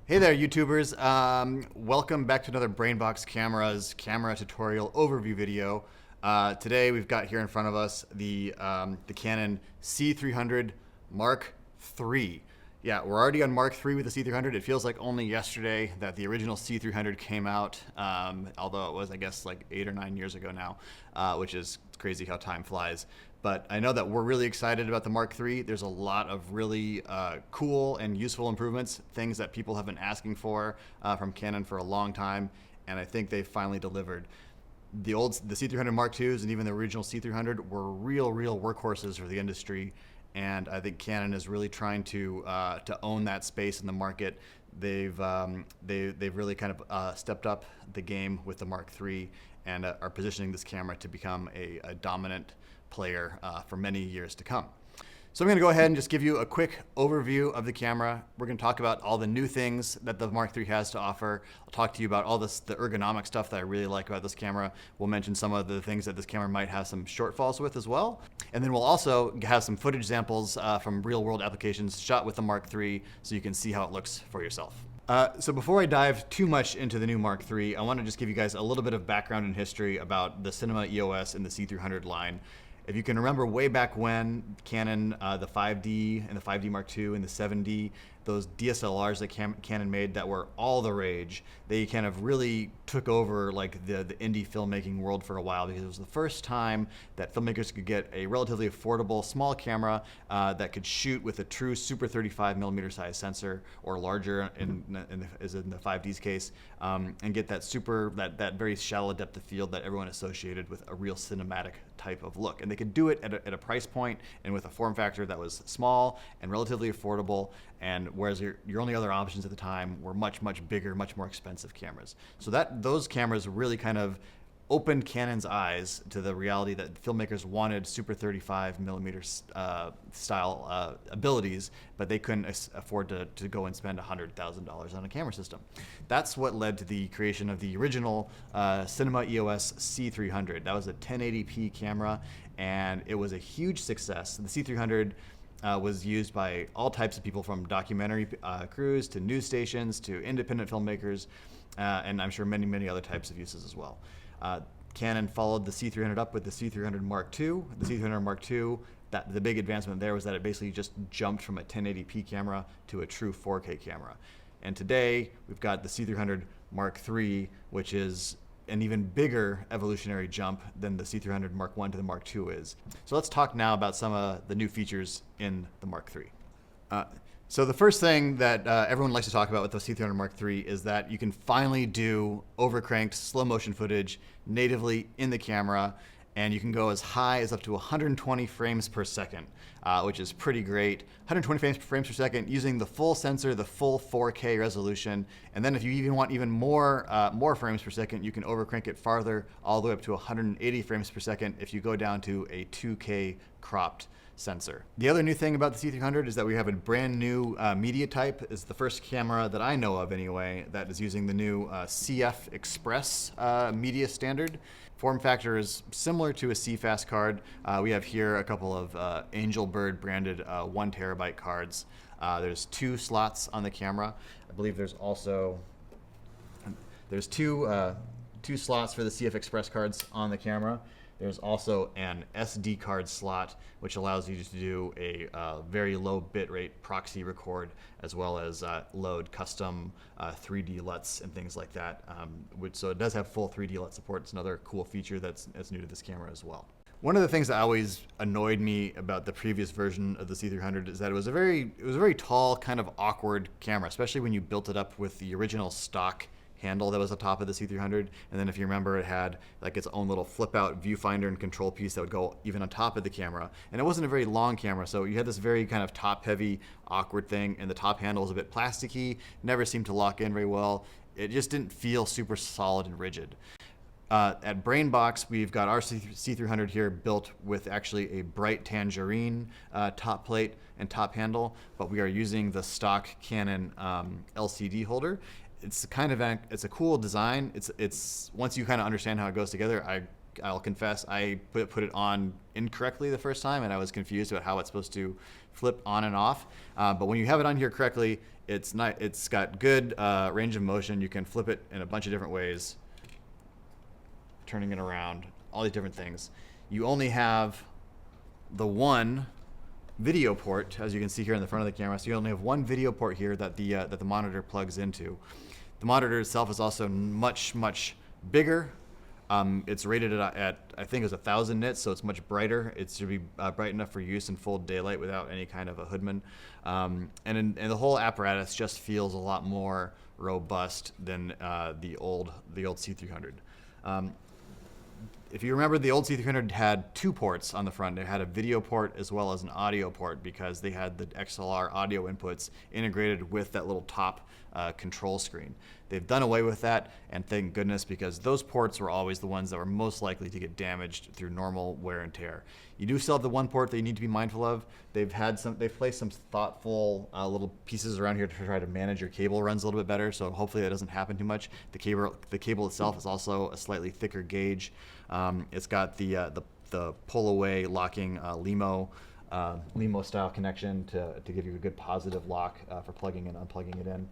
Hey there, YouTubers. Welcome back to another Brainbox Cameras camera tutorial overview video. Today we've got here in front of us the Canon C300 Mark III. Yeah, we're already on Mark III with the C300. It feels like only yesterday that the original C300 came out, although it was, I guess, like 8 or 9 years ago now, which is crazy how time flies. But I know that we're really excited about the Mark III. There's a lot of really cool and useful improvements, things that people have been asking for from Canon for a long time, and I think they've finally delivered. The C300 Mark IIs and even the original C300 were real workhorses for the industry, and I think Canon is really trying to own that space in the market. They've really kind of stepped up the game with the Mark III and are positioning this camera to become a dominant player for many years to come. So I'm going to go ahead and just give you a quick overview of the camera. We're going to talk about all the new things that the Mark III has to offer. I'll talk to you about all the ergonomic stuff that I really like about this camera. We'll mention some of the things that this camera might have some shortfalls with as well. And then we'll also have some footage samples from real world applications shot with the Mark III so you can see how it looks for yourself. So before I dive too much into the new Mark III, I want to just give you guys a little bit of background and history about the Cinema EOS and the C300 line. If you can remember way back when, Canon, the 5D and the 5D Mark II and the 7D, those DSLRs that Canon made that were all the rage, they kind of really took over like the indie filmmaking world for a while, because it was the first time that filmmakers could get a relatively affordable small camera that could shoot with a true super 35mm size sensor or larger as in the 5D's case, and get that very shallow depth of field that everyone associated with a real cinematic type of look. And they could do it at a price point and with a form factor that was small and relatively affordable, and whereas your only other options at the time were much bigger, much more expensive cameras. So those cameras really kind of opened Canon's eyes to the reality that filmmakers wanted super 35mm style abilities, but they couldn't afford to go and spend $100,000 on a camera system. That's what led to the creation of the original Cinema EOS C300. That was a 1080p camera, and it was a huge success. The C300 was used by all types of people, from documentary crews to news stations to independent filmmakers, and I'm sure many other types of uses as well. Canon followed the C300 up with the C300 Mark II. The C300 Mark II, the big advancement there was that it basically just jumped from a 1080p camera to a true 4K camera. And today we've got the C300 Mark III, which is an even bigger evolutionary jump than the C300 Mark I to the Mark II is. So let's talk now about some of the new features in the Mark III. So the first thing that everyone likes to talk about with the C300 Mark III is that you can finally do overcranked slow motion footage natively in the camera, and you can go as high as up to 120 frames per second, which is pretty great. 120 frames per second using the full sensor, the full 4K resolution, and then if you even want even more frames per second, you can overcrank it farther, all the way up to 180 frames per second if you go down to a 2K cropped sensor. The other new thing about the C300 is that we have a brand new media type. It's the first camera that I know of anyway that is using the new CF Express media standard. Form factor is similar to a CFast card. We have here a couple of Angelbird branded 1 terabyte cards. There's 2 slots on the camera. I believe there's also two slots for the CF Express cards on the camera. There's also an SD card slot, which allows you to do a very low bitrate proxy record, as well as load custom 3D LUTs and things like that. So it does have full 3D LUT support. It's another cool feature that's new to this camera as well. One of the things that always annoyed me about the previous version of the C300 is that it was a very tall, kind of awkward camera, especially when you built it up with the original stock handle that was on top of the C300, and then if you remember, it had like its own little flip out viewfinder and control piece that would go even on top of the camera, and it wasn't a very long camera, so you had this very kind of top heavy awkward thing, and the top handle was a bit plasticky, never seemed to lock in very well. It just didn't feel super solid and rigid. At Brainbox, we've got our C300 here built with actually a bright tangerine top plate and top handle, but we are using the stock Canon LCD holder. It's a cool design. It's once you kind of understand how it goes together, I'll confess I put it on incorrectly the first time, and I was confused about how it's supposed to flip on and off. But when you have it on here correctly, it's got good range of motion. You can flip it in a bunch of different ways, turning it around, all these different things. You only have the one video port, as you can see here in the front of the camera. So you only have one video port here that the monitor plugs into. The monitor itself is also much bigger. It's rated at I think it was 1,000 nits, so it's much brighter. It should be bright enough for use in full daylight without any kind of a hoodman. And the whole apparatus just feels a lot more robust than the old C300. If you remember, the old C300 had two ports on the front. It had a video port as well as an audio port because they had the XLR audio inputs integrated with that little top control screen. They've done away with that, and thank goodness, because those ports were always the ones that were most likely to get damaged through normal wear and tear. You do still have the one port that you need to be mindful of. They've placed some thoughtful little pieces around here to try to manage your cable runs a little bit better, so hopefully that doesn't happen too much. The cable itself is also a slightly thicker gauge. It's got the pull-away locking LEMO style connection to give you a good positive lock for plugging and unplugging it in.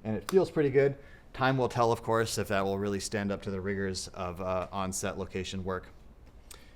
And it feels pretty good. Time will tell, of course, if that will really stand up to the rigors of on-set location work.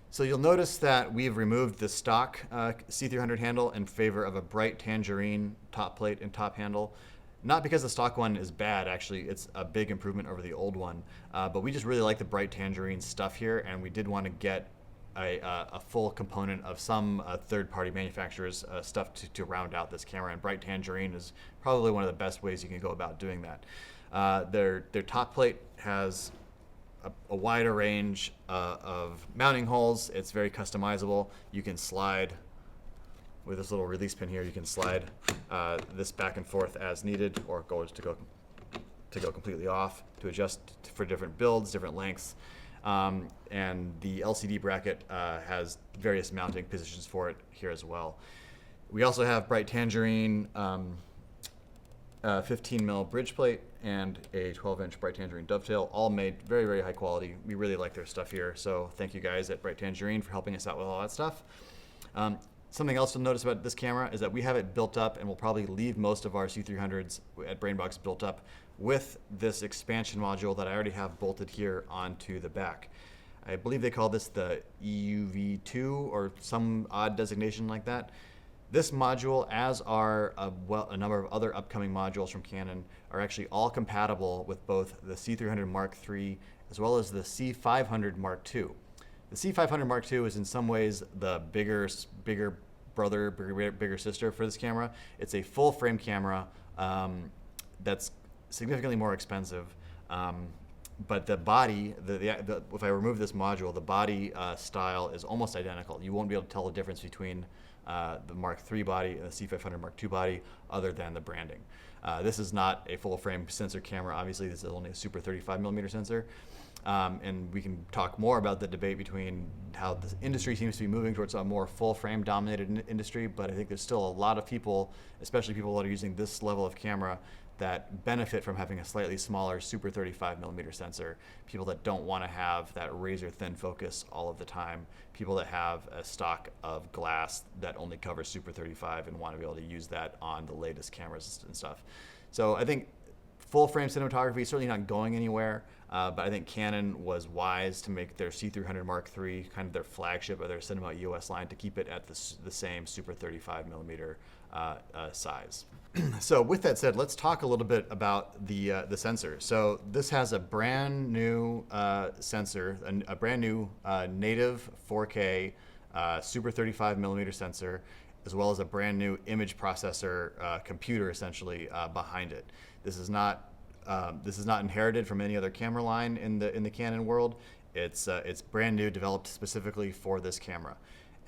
So you'll notice that we've removed the stock C300 handle in favor of a bright tangerine top plate and top handle. Not because the stock one is bad, actually, it's a big improvement over the old one. But we just really like the bright tangerine stuff here, and we did want to get a full component of some third-party manufacturers' stuff to round out this camera, and bright tangerine is probably one of the best ways you can go about doing that. Their top plate has a wider range of mounting holes. It's very customizable. You can slide with this little release pin here. You can slide this back and forth as needed, or to go completely off to adjust for different builds, different lengths. And the LCD bracket has various mounting positions for it here as well. We also have bright tangerine 15 mil bridge plate and a 12-inch bright tangerine dovetail, all made very high quality. We really like their stuff here, so thank you guys at Bright Tangerine for helping us out with all that stuff. Something else to notice about this camera is that we have it built up, and we'll probably leave most of our C300s at BrainBox built up with this expansion module that I already have bolted here onto the back. I believe they call this the EUV2 or some odd designation like that. This module, as are a number of other upcoming modules from Canon, are actually all compatible with both the C300 Mark III as well as the C500 Mark II. The C500 Mark II is in some ways the bigger brother, bigger sister for this camera. It's a full frame camera that's significantly more expensive, but the body, if I remove this module, the body style is almost identical. You won't be able to tell the difference between the Mark III body and the C500 Mark II body other than the branding. This is not a full frame sensor camera. Obviously, this is only a super 35mm sensor. And we can talk more about the debate between how the industry seems to be moving towards a more full frame dominated industry, but I think there's still a lot of people, especially people that are using this level of camera, that benefit from having a slightly smaller super 35mm sensor. People that don't want to have that razor thin focus all of the time. People that have a stock of glass that only covers super 35 and want to be able to use that on the latest cameras and stuff. So I think full frame cinematography is certainly not going anywhere, but I think Canon was wise to make their C300 Mark III kind of their flagship of their Cinema EOS line, to keep it at the same super 35mm size. So with that said, let's talk a little bit about the sensor. So this has a brand new sensor, a brand new native 4K super 35mm sensor, as well as a brand new image processor computer essentially behind it. This is not inherited from any other camera line in the Canon world. It's brand new, developed specifically for this camera.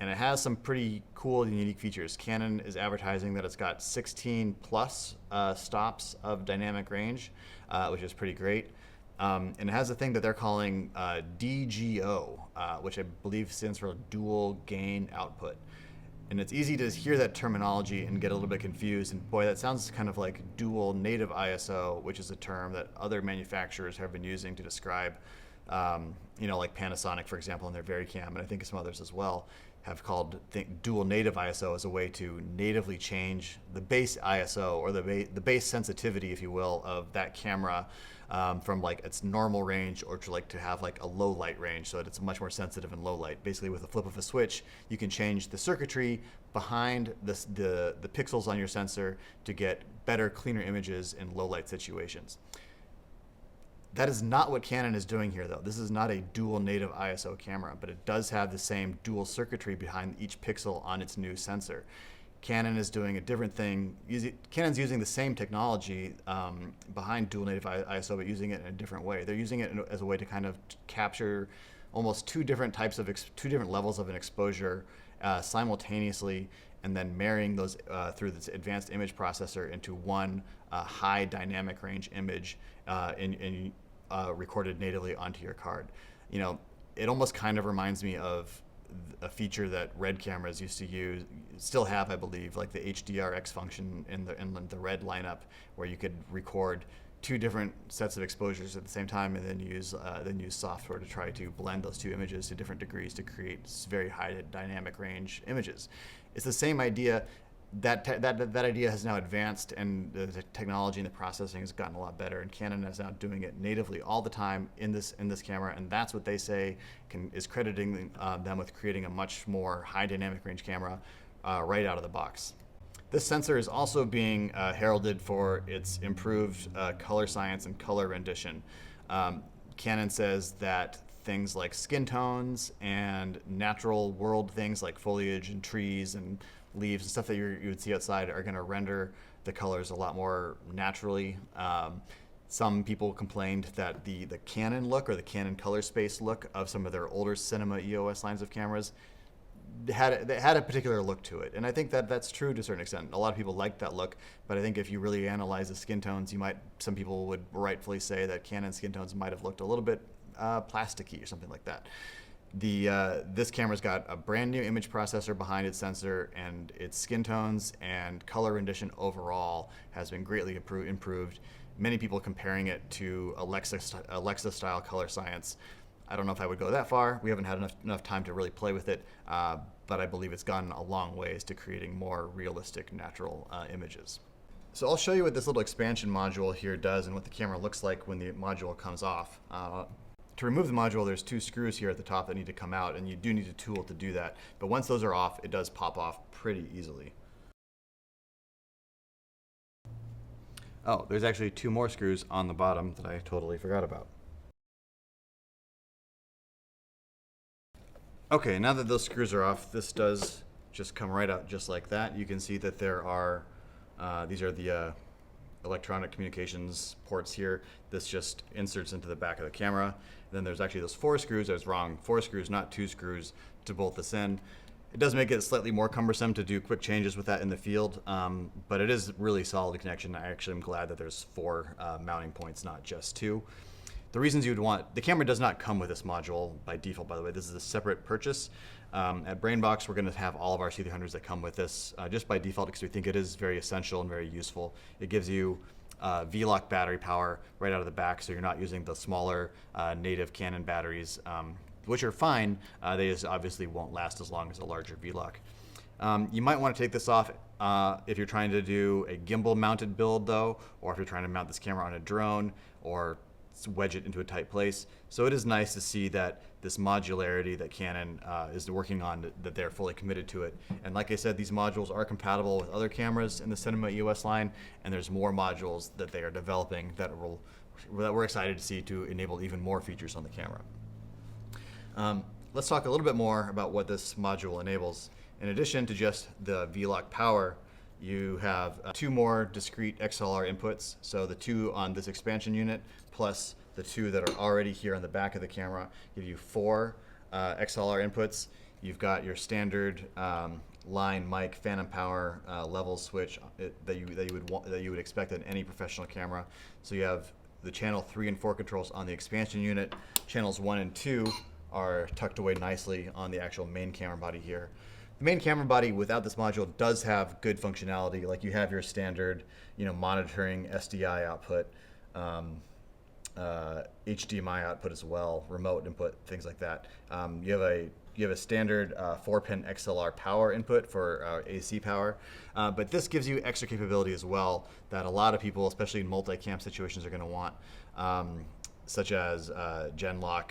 And it has some pretty cool and unique features. Canon is advertising that it's got 16 plus stops of dynamic range, which is pretty great. And it has a thing that they're calling DGO, which I believe stands for dual gain output. And it's easy to hear that terminology and get a little bit confused. And boy, that sounds kind of like dual native ISO, which is a term that other manufacturers have been using to describe, like Panasonic, for example, in their VariCam, and I think some others as well. have called dual native ISO as a way to natively change the base ISO, or the base sensitivity, if you will, of that camera from like its normal range, or to have like a low light range, so that it's much more sensitive in low light. Basically, with a flip of a switch, you can change the circuitry behind the pixels on your sensor to get better, cleaner images in low light situations. That is not what Canon is doing here, though. This is not a dual native ISO camera, but it does have the same dual circuitry behind each pixel on its new sensor. Canon is doing a different thing. Canon's using the same technology behind dual native ISO, but using it in a different way. They're using it as a way to kind of capture almost two different levels of an exposure simultaneously, and then marrying those through this advanced image processor into one high dynamic range image recorded natively onto your card. You know, it almost kind of reminds me of a feature that RED cameras used to use, still have, I believe, like the HDRX function in the RED lineup, where you could record two different sets of exposures at the same time, and then use software to try to blend those two images to different degrees to create very high dynamic range images. It's the same idea. That idea has now advanced, and the technology and the processing has gotten a lot better, and Canon is now doing it natively all the time in this camera, and that's what they say is crediting them with creating a much more high dynamic range camera right out of the box. This sensor is also being heralded for its improved color science and color rendition. Canon says that things like skin tones and natural world things like foliage and trees and leaves and stuff that you would see outside are going to render the colors a lot more naturally. Some people complained that the Canon look, or the Canon color space look of some of their older Cinema EOS lines of cameras had a particular look to it, and I think that that's true to a certain extent. A lot of people liked that look, but I think if you really analyze the skin tones, some people would rightfully say that Canon skin tones might have looked a little bit plasticky or something like that. This camera's got a brand new image processor behind its sensor, and its skin tones and color rendition overall has been greatly improved. Many people comparing it to Alexa style color science. I don't know if I would go that far. We haven't had enough time to really play with it, but I believe it's gone a long ways to creating more realistic, natural images. So I'll show you what this little expansion module here does and what the camera looks like when the module comes off. To remove the module, there's two screws here at the top that need to come out, and you do need a tool to do that. But once those are off, it does pop off pretty easily. Oh, there's actually two more screws on the bottom that I totally forgot about. Okay, now that those screws are off, this does just come right out just like that. You can see that there are, these are the electronic communications ports here. This just inserts into the back of the camera. Then there's actually those four screws. I was wrong, 4 screws, not 2 screws to bolt this in. It does make it slightly more cumbersome to do quick changes with that in the field, but it is really solid connection. I actually am glad that there's 4 mounting points, not just 2. The reasons you would want, the camera does not come with this module by default, by the way. This is a separate purchase. At BrainBox, we're going to have all of our C300s that come with this just by default, because we think it is very essential and very useful. It gives you V-Lock battery power right out of the back, so you're not using the smaller native Canon batteries, which are fine. They just obviously won't last as long as a larger V-Lock. You might want to take this off if you're trying to do a gimbal mounted build, though, or if you're trying to mount this camera on a drone, or wedge it into a tight place. So it is nice to see that this modularity that Canon is working on, that they're fully committed to it. And like I said, these modules are compatible with other cameras in the Cinema EOS line, and there's more modules that they are developing that we're excited to see to enable even more features on the camera. Let's talk a little bit more about what this module enables. In addition to just the V-Lock power, you have 2 more discrete XLR inputs. So the 2 on this expansion unit plus the 2 that are already here on the back of the camera give you 4 XLR inputs. You've got your standard line mic, phantom power, level switch that you would expect in any professional camera. So you have the channel 3 and 4 controls on the expansion unit. Channels 1 and 2 are tucked away nicely on the actual main camera body here. The main camera body without this module does have good functionality, like you have your standard, monitoring SDI output, HDMI output as well, remote input, things like that. You have a you have a standard 4-pin XLR power input for AC power, but this gives you extra capability as well that a lot of people, especially in multi-cam situations, are going to want, such as Genlock,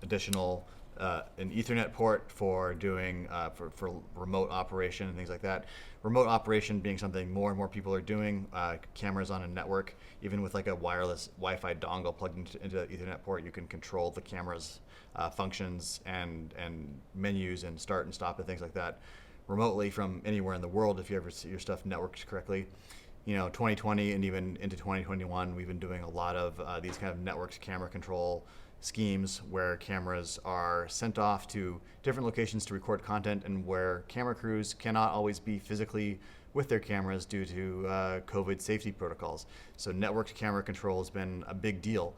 additional an Ethernet port for doing for remote operation and things like that. Remote operation being something more and more people are doing. Cameras on a network, even with like a wireless Wi-Fi dongle plugged into the Ethernet port, you can control the camera's functions and menus and start and stop and things like that remotely from anywhere in the world if you ever see your stuff networked correctly. 2020 and even into 2021, we've been doing a lot of these kind of networked camera control schemes where cameras are sent off to different locations to record content, and where camera crews cannot always be physically with their cameras due to COVID safety protocols. So networked camera control has been a big deal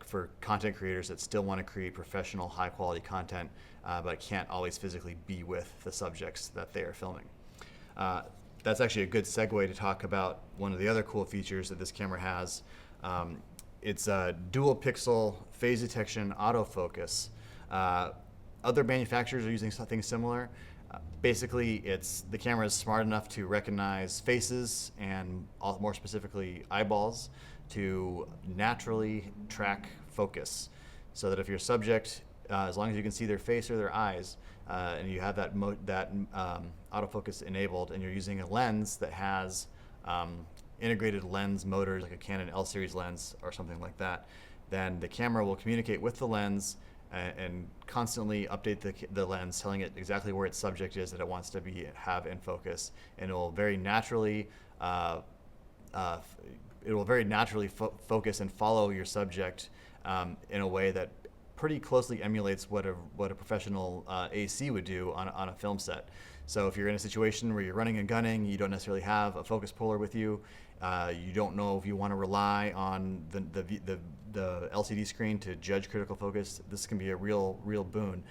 for content creators that still want to create professional, high quality content, but can't always physically be with the subjects that they are filming. That's actually a good segue to talk about one of the other cool features that this camera has. It's a dual pixel phase detection autofocus. Other manufacturers are using something similar. Basically, the camera is smart enough to recognize faces and more specifically eyeballs to naturally track focus, so that if your subject, as long as you can see their face or their eyes, and you have that autofocus enabled, and you're using a lens that has integrated lens motors like a Canon L series lens or something like that, then the camera will communicate with the lens and constantly update the lens, telling it exactly where its subject is that it wants to have in focus, and it will very naturally focus and follow your subject in a way that pretty closely emulates what a professional AC would do on a film set. So if you're in a situation where you're running and gunning, you don't necessarily have a focus puller with you, you don't know if you want to rely on the LCD screen to judge critical focus, this can be a real boon.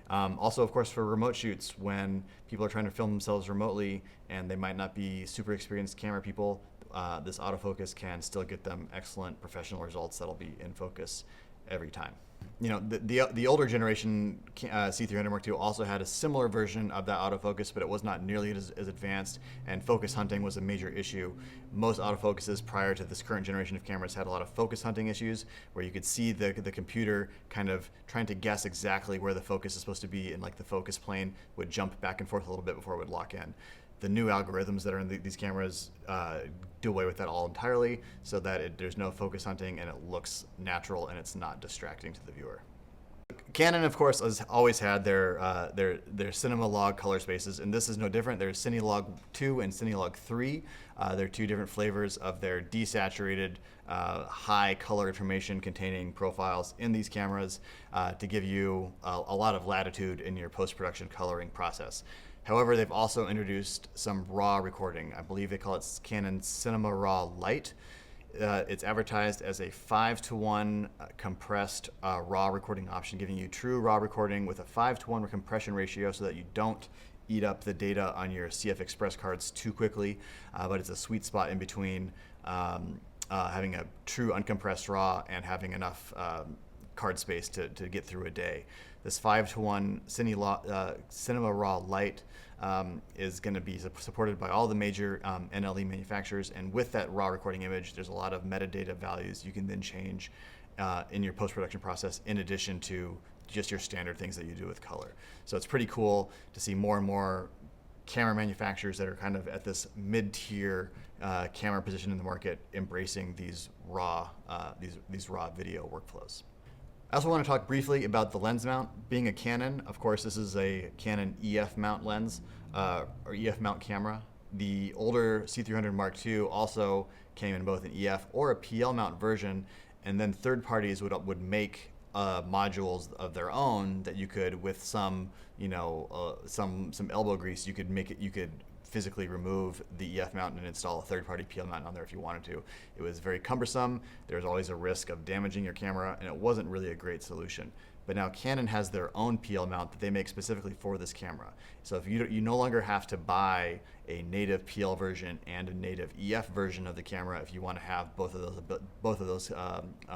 Also, of course, for remote shoots, when people are trying to film themselves remotely and they might not be super experienced camera people, this autofocus can still get them excellent professional results that'll be in focus every time. The older generation C300 Mk II also had a similar version of that autofocus, but it was not nearly as advanced, and focus hunting was a major issue. Most autofocuses prior to this current generation of cameras had a lot of focus hunting issues, where you could see the computer kind of trying to guess exactly where the focus is supposed to be, and like the focus plane would jump back and forth a little bit before it would lock in. The new algorithms that are in these cameras do away with that all entirely, so that there's no focus hunting and it looks natural and it's not distracting to the viewer. Canon, of course, has always had their Cinema Log color spaces, and this is no different. There's Cine Log 2 and Cine Log 3. They're two different flavors of their desaturated, high color information containing profiles in these cameras to give you a lot of latitude in your post-production coloring process. However, they've also introduced some RAW recording. I believe they call it Canon Cinema RAW Lite. It's advertised as a 5:1 compressed RAW recording option, giving you true RAW recording with a 5:1 compression ratio so that you don't eat up the data on your CF Express cards too quickly, but it's a sweet spot in between having a true uncompressed RAW and having enough card space to get through a day. This 5:1 Cinema RAW Lite is going to be supported by all the major NLE manufacturers, and with that RAW recording image, there's a lot of metadata values you can then change in your post-production process, in addition to just your standard things that you do with color. So it's pretty cool to see more and more camera manufacturers that are kind of at this mid-tier camera position in the market embracing these raw video workflows. I also want to talk briefly about the lens mount. Being a Canon, of course, this is a Canon EF mount lens, or EF mount camera. The older C300 Mark II also came in both an EF or a PL mount version, and then third parties would make modules of their own that you could, with some elbow grease, you could physically remove the EF mount and install a third-party PL mount on there if you wanted to. It was very cumbersome. There was always a risk of damaging your camera, and it wasn't really a great solution. but now Canon has their own PL mount that they make specifically for this camera. So if you no longer have to buy a native PL version and a native EF version of the camera if you want to have both of those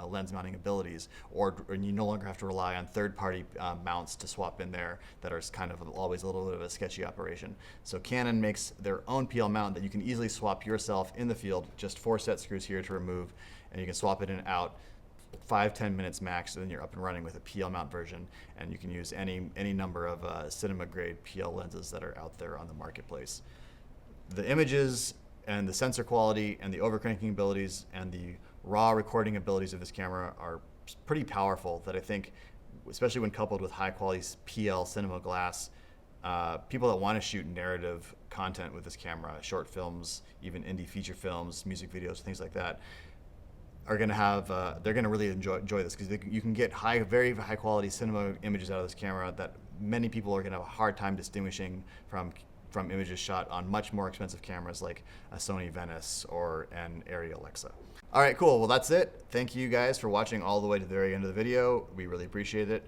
lens mounting abilities, or you no longer have to rely on third-party mounts to swap in there that are kind of always a little bit of a sketchy operation. So Canon makes their own PL mount that you can easily swap yourself in the field, just 4 set screws here to remove, and you can swap it in and out 5-10 minutes max, and then you're up and running with a PL mount version, and you can use any number of cinema grade PL lenses that are out there on the marketplace. The images and the sensor quality and the overcranking abilities and the raw recording abilities of this camera are pretty powerful, that I think, especially when coupled with high quality PL cinema glass, people that want to shoot narrative content with this camera, short films, even indie feature films, music videos, things like that, are going to have, they're going to really enjoy this, because you can get very high quality cinema images out of this camera that many people are going to have a hard time distinguishing from images shot on much more expensive cameras like a Sony Venice or an Arri Alexa. All right, cool. Well, that's it. Thank you guys for watching all the way to the very end of the video. We really appreciate it.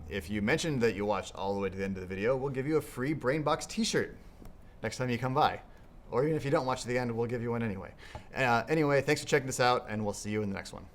If you mentioned that you watched all the way to the end of the video, we'll give you a free BrainBox t-shirt next time you come by. Or even if you don't watch to the end, we'll give you one anyway. Anyway, thanks for checking this out, and we'll see you in the next one.